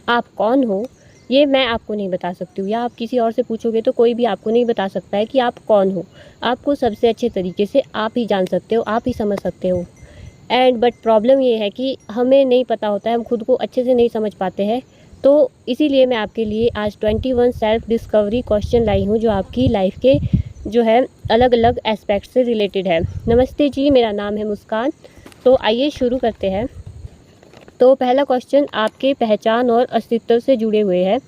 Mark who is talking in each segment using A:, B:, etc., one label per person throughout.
A: आप कौन हो ये मैं आपको नहीं बता सकती हूँ, या आप किसी और से पूछोगे तो कोई भी आपको नहीं बता सकता है कि आप कौन हो। आपको सबसे अच्छे तरीके से आप ही जान सकते हो, आप ही समझ सकते हो। एंड बट प्रॉब्लम ये है कि हमें नहीं पता होता है, हम खुद को अच्छे से नहीं समझ पाते हैं। तो इसीलिए मैं आपके लिए आज 21 सेल्फ डिस्कवरी क्वेश्चन लाई हूँ, जो आपकी लाइफ के जो है अलग अलग एस्पेक्ट से रिलेटेड है। नमस्ते जी, मेरा नाम है मुस्कान। तो आइए शुरू करते हैं। तो पहला क्वेश्चन आपके पहचान और अस्तित्व से जुड़े हुए हैं।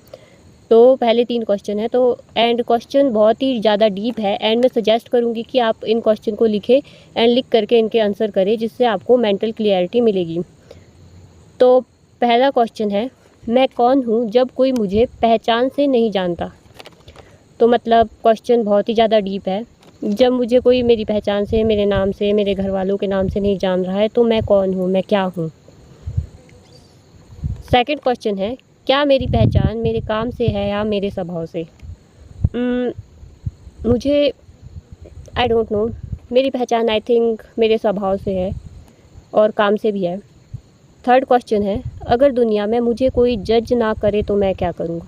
A: तो पहले 3 क्वेश्चन है, तो एंड क्वेश्चन बहुत ही ज़्यादा डीप है, एंड मैं सजेस्ट करूँगी कि आप इन क्वेश्चन को लिखें एंड लिख करके इनके आंसर करें, जिससे आपको मेंटल क्लियरिटी मिलेगी। तो पहला क्वेश्चन है, मैं कौन हूँ जब कोई मुझे पहचान से नहीं जानता। तो मतलब क्वेश्चन बहुत ही ज़्यादा डीप है। जब मुझे कोई मेरी पहचान से, मेरे नाम से, मेरे घर वालों के नाम से नहीं जान रहा है, तो मैं कौन हूँ, मैं क्या हूँ। सेकंड क्वेश्चन है, क्या मेरी पहचान मेरे काम से है या मेरे स्वभाव से। मुझे आई डोंट नो, मेरी पहचान आई थिंक मेरे स्वभाव से है और काम से भी है। थर्ड क्वेश्चन है, अगर दुनिया में मुझे कोई जज ना करे तो मैं क्या करूँगा।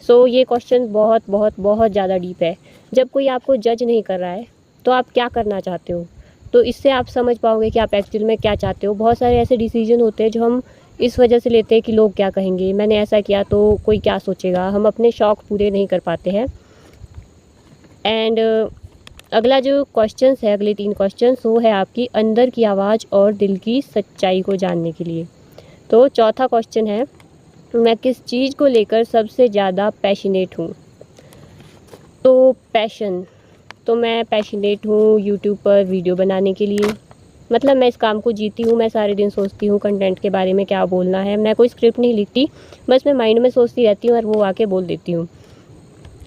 A: सो ये क्वेश्चन बहुत बहुत बहुत ज़्यादा डीप है। जब कोई आपको जज नहीं कर रहा है तो आप क्या करना चाहते हो, तो इससे आप समझ पाओगे कि आप एक्चुअल में क्या चाहते हो। बहुत सारे ऐसे डिसीजन होते हैं जो हम इस वजह से लेते हैं कि लोग क्या कहेंगे, मैंने ऐसा किया तो कोई क्या सोचेगा, हम अपने शौक़ पूरे नहीं कर पाते हैं। एंड अगला जो क्वेश्चंस है, अगले 3 क्वेश्चंस, वो है आपकी अंदर की आवाज़ और दिल की सच्चाई को जानने के लिए। तो चौथा क्वेश्चन है, मैं किस चीज़ को लेकर सबसे ज़्यादा पैशनेट हूँ। तो पैशन, तो मैं पैशनेट हूँ यूट्यूब पर वीडियो बनाने के लिए। मतलब मैं इस काम को जीती हूँ, मैं सारे दिन सोचती हूँ कंटेंट के बारे में क्या बोलना है। मैं कोई स्क्रिप्ट नहीं लिखती, बस मैं माइंड में सोचती रहती हूँ और वो आके बोल देती हूँ।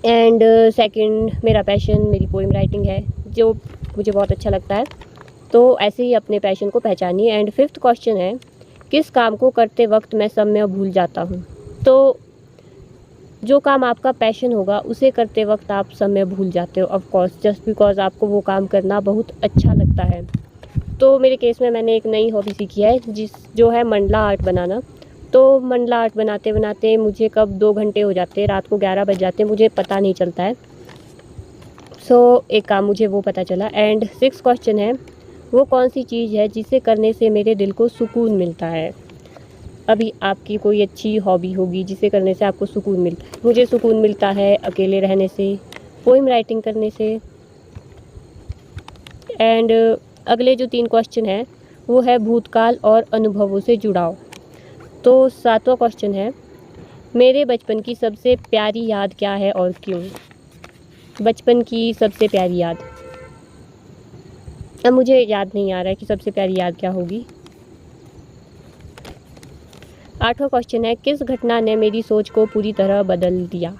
A: एंड सेकंड मेरा पैशन मेरी पोइम राइटिंग है, जो मुझे बहुत अच्छा लगता है। तो ऐसे ही अपने पैशन को पहचानिए। एंड फिफ्थ क्वेश्चन है, किस काम को करते वक्त मैं समय भूल जाता हूँ। तो जो काम आपका पैशन होगा उसे करते वक्त आप समय भूल जाते हो, ऑफ कोर्स, जस्ट बिकॉज आपको वो काम करना बहुत अच्छा लगता है। तो मेरे केस में मैंने एक नई हॉबी सीखी है, जो है मंडला आर्ट बनाना। तो मंडला आर्ट बनाते बनाते मुझे कब 2 घंटे हो जाते हैं, रात को 11 बज जाते हैं, मुझे पता नहीं चलता है। सो एक काम मुझे वो पता चला। एंड 6 क्वेश्चन है, वो कौन सी चीज़ है जिसे करने से मेरे दिल को सुकून मिलता है। अभी आपकी कोई अच्छी हॉबी होगी जिसे करने से आपको सुकून मिलता है। मुझे सुकून मिलता है अकेले रहने से, पोइम राइटिंग करने से। एंड अगले जो 3 क्वेश्चन है वो है भूतकाल और अनुभवों से जुड़ाव। तो 7वां क्वेश्चन है, मेरे बचपन की सबसे प्यारी याद क्या है और क्यों। बचपन की सबसे प्यारी याद, अब मुझे याद नहीं आ रहा है कि सबसे प्यारी याद क्या होगी। 8वां क्वेश्चन है, किस घटना ने मेरी सोच को पूरी तरह बदल दिया।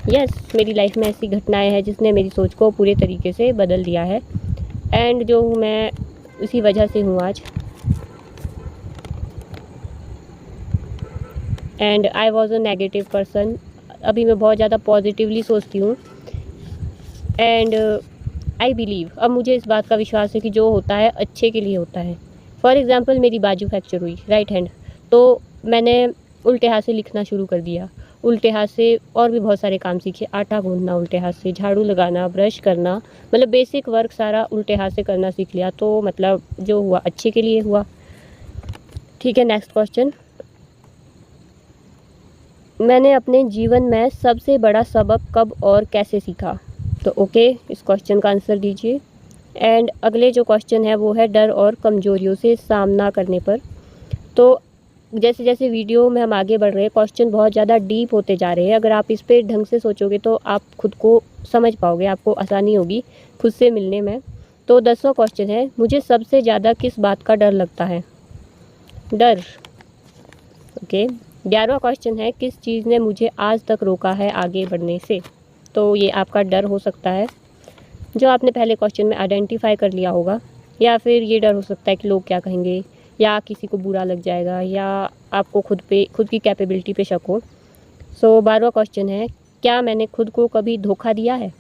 A: यस, मेरी लाइफ में ऐसी घटनाएं हैं जिसने मेरी सोच को पूरे तरीके से बदल दिया है। एंड जो हूँ मैं उसी वजह से हूँ आज। And I was a negative person, अभी मैं बहुत ज़्यादा पॉजिटिवली सोचती हूँ। एंड आई बिलीव, अब मुझे इस बात का विश्वास है कि जो होता है अच्छे के लिए होता है। फॉर एग्ज़ाम्पल मेरी बाजू फ्रैक्चर हुई, राइट हैंड, तो मैंने उल्टे हाथ से लिखना शुरू कर दिया। उल्टे हाथ से और भी बहुत सारे काम सीखे, आटा गूंदना उल्टे हाथ से, झाड़ू लगाना, ब्रश करना, मतलब बेसिक वर्क सारा उल्टे हाथ से करना सीख लिया। तो मतलब जो हुआ अच्छे के लिए हुआ। ठीक है, नेक्स्ट क्वेश्चन, मैंने अपने जीवन में सबसे बड़ा सबक कब और कैसे सीखा। तो ओके, इस क्वेश्चन का आंसर दीजिए। एंड अगले जो क्वेश्चन है वो है डर और कमजोरियों से सामना करने पर। तो जैसे जैसे वीडियो में हम आगे बढ़ रहे हैं, क्वेश्चन बहुत ज़्यादा डीप होते जा रहे हैं। अगर आप इस पर ढंग से सोचोगे तो आप खुद को समझ पाओगे, आपको आसानी होगी खुद से मिलने में। तो 10वां क्वेश्चन है, मुझे सबसे ज़्यादा किस बात का डर लगता है। डर, ओके। 11वां क्वेश्चन है, किस चीज़ ने मुझे आज तक रोका है आगे बढ़ने से। तो ये आपका डर हो सकता है जो आपने पहले क्वेश्चन में आइडेंटिफाई कर लिया होगा, या फिर ये डर हो सकता है कि लोग क्या कहेंगे, या किसी को बुरा लग जाएगा, या आपको खुद की कैपेबिलिटी पे शक हो। सो 12वां क्वेश्चन है, क्या मैंने खुद को कभी धोखा दिया है।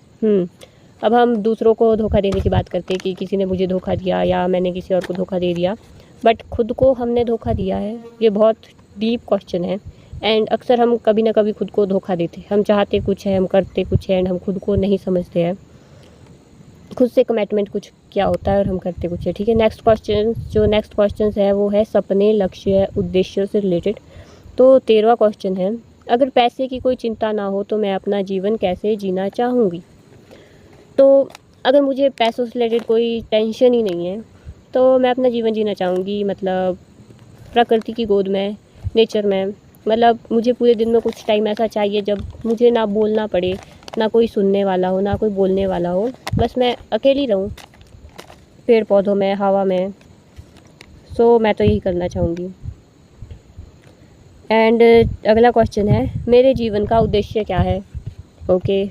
A: अब हम दूसरों को धोखा देने की बात करते हैं कि किसी ने मुझे धोखा दिया या मैंने किसी और को धोखा दे दिया, बट खुद को हमने धोखा दिया है, ये बहुत डीप क्वेश्चन है। एंड अक्सर हम कभी ना कभी खुद को धोखा देते, हम चाहते कुछ है, हम करते कुछ है, एंड हम खुद को नहीं समझते हैं खुद से कमिटमेंट कुछ क्या होता है और हम करते कुछ है। ठीक है, नेक्स्ट क्वेश्चन है वो है सपने, लक्ष्य, उद्देश्य से रिलेटेड। तो 13वां क्वेश्चन है, अगर पैसे की कोई चिंता ना हो तो मैं अपना जीवन कैसे जीना चाहूँगी। तो अगर मुझे पैसों से रिलेटेड कोई टेंशन ही नहीं है तो मैं अपना जीवन जीना चाहूँगी, मतलब प्रकृति की गोद में, नेचर में। मतलब मुझे पूरे दिन में कुछ टाइम ऐसा चाहिए जब मुझे ना बोलना पड़े, ना कोई सुनने वाला हो, ना कोई बोलने वाला हो, बस मैं अकेली रहूँ पेड़ पौधों में, हवा में। सो मैं तो यही करना चाहूँगी। एंड अगला क्वेश्चन है, मेरे जीवन का उद्देश्य क्या है। ओके,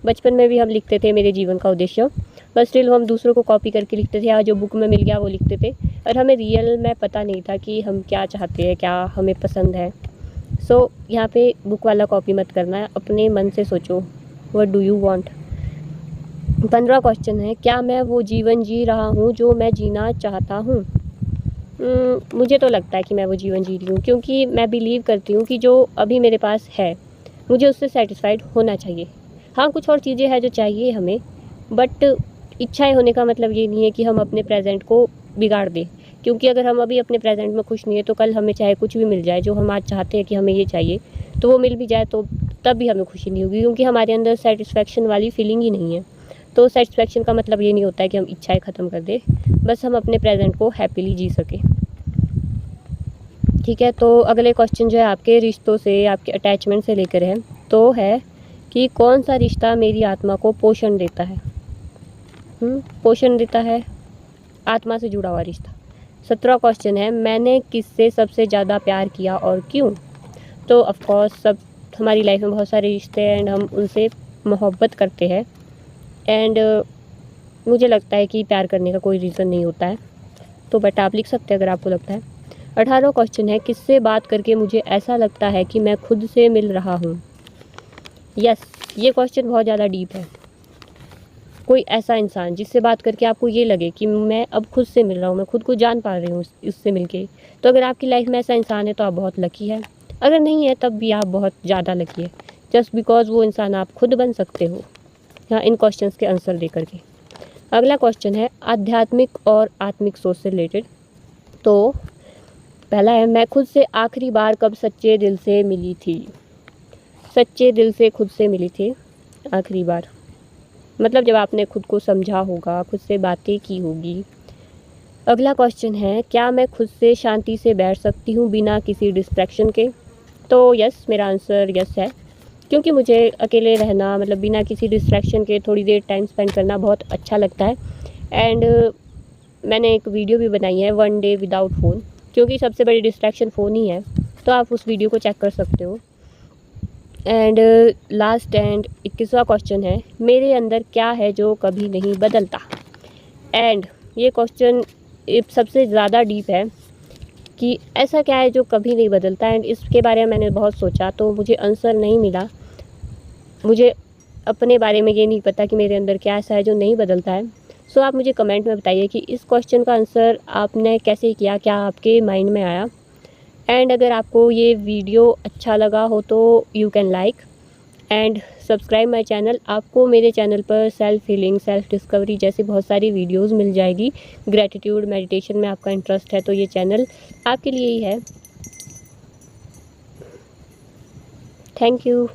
A: बचपन में भी हम लिखते थे मेरे जीवन का उद्देश्य, बस स्टिल हम दूसरों को कॉपी करके लिखते थे या जो बुक में मिल गया वो लिखते थे, और हमें रियल में पता नहीं था कि हम क्या चाहते हैं, क्या हमें पसंद है। सो यहाँ पे बुक वाला कॉपी मत करना है, अपने मन से सोचो व्हाट डू यू वांट। 15वां क्वेश्चन है, क्या मैं वो जीवन जी रहा हूँ जो मैं जीना चाहता हूँ। मुझे तो लगता है कि मैं वो जीवन जी रही हूँ, क्योंकि मैं बिलीव करती हूँ कि जो अभी मेरे पास है मुझे उससे सेटिस्फाइड होना चाहिए। हाँ, कुछ और चीज़ें हैं जो चाहिए हमें, बट इच्छाएं होने का मतलब ये नहीं है कि हम अपने प्रेजेंट को बिगाड़ दें, क्योंकि अगर हम अभी अपने प्रेजेंट में खुश नहीं है तो कल हमें चाहे कुछ भी मिल जाए जो हम आज चाहते हैं कि हमें ये चाहिए, तो वो मिल भी जाए तो तब भी हमें खुशी नहीं होगी, क्योंकि हमारे अंदर सेटिस्फेक्शन वाली फीलिंग ही नहीं है। तो सेटिस्फेक्शन का मतलब ये नहीं होता है कि हम इच्छाएं ख़त्म कर दें, बस हम अपने प्रेजेंट को हैप्पीली जी सकें। ठीक है, तो अगले क्वेश्चन जो है आपके रिश्तों से, आपके अटैचमेंट से लेकर है, तो है कि कौन सा रिश्ता मेरी आत्मा को पोषण देता है। पोषण देता है, आत्मा से जुड़ा हुआ रिश्ता। 17वां क्वेश्चन है, मैंने किससे सबसे ज़्यादा प्यार किया और क्यों। तो ऑफकोर्स सब हमारी लाइफ में बहुत सारे रिश्ते हैं एंड हम उनसे मोहब्बत करते हैं, एंड मुझे लगता है कि प्यार करने का कोई रीज़न नहीं होता है, तो बट आप लिख सकते हैं अगर आपको लगता है। 18वां क्वेश्चन है, किससे बात करके मुझे ऐसा लगता है कि मैं खुद से मिल रहा हूँ। यस, ये क्वेश्चन बहुत ज़्यादा डीप है। कोई ऐसा इंसान जिससे बात करके आपको ये लगे कि मैं अब खुद से मिल रहा हूँ, मैं खुद को जान पा रही हूँ इससे मिलके, तो अगर आपकी लाइफ में ऐसा इंसान है तो आप बहुत लकी है। अगर नहीं है तब भी आप बहुत ज़्यादा लकी है, जस्ट बिकॉज वो इंसान आप खुद बन सकते हो। यहाँ इन क्वेश्चंस के आंसर दे करके। अगला क्वेश्चन है आध्यात्मिक और आत्मिक सोच से रिलेटेड। तो पहला है, मैं खुद से आखिरी बार कब सच्चे दिल से मिली थी। सच्चे दिल से खुद से मिली थी आखिरी बार, मतलब जब आपने खुद को समझा होगा, खुद से बातें की होगी। अगला क्वेश्चन है, क्या मैं खुद से शांति से बैठ सकती हूँ बिना किसी डिस्ट्रैक्शन के। तो यस, मेरा आंसर यस है, क्योंकि मुझे अकेले रहना, मतलब बिना किसी डिस्ट्रैक्शन के थोड़ी देर टाइम स्पेंड करना बहुत अच्छा लगता है। एंड मैंने एक वीडियो भी बनाई है 1 डे विदाउट फ़ोन, क्योंकि सबसे बड़ी डिस्ट्रैक्शन फ़ोन ही है, तो आप उस वीडियो को चेक कर सकते हो। एंड लास्ट एंड 21वां क्वेश्चन है, मेरे अंदर क्या है जो कभी नहीं बदलता। एंड ये क्वेश्चन सबसे ज़्यादा डीप है कि ऐसा क्या है जो कभी नहीं बदलता, एंड इसके बारे में मैंने बहुत सोचा तो मुझे आंसर नहीं मिला। मुझे अपने बारे में ये नहीं पता कि मेरे अंदर क्या ऐसा है जो नहीं बदलता है। सो आप मुझे कमेंट में बताइए कि इस क्वेश्चन का आंसर आपने कैसे किया, क्या आपके माइंड में आया। एंड अगर आपको ये वीडियो अच्छा लगा हो तो you can like and subscribe my channel. आपको मेरे चैनल पर सेल्फ हीलिंग, सेल्फ डिस्कवरी जैसी बहुत सारी वीडियोस मिल जाएगी। ग्रेटिट्यूड, मेडिटेशन में आपका इंटरेस्ट है तो ये चैनल आपके लिए ही है। Thank you.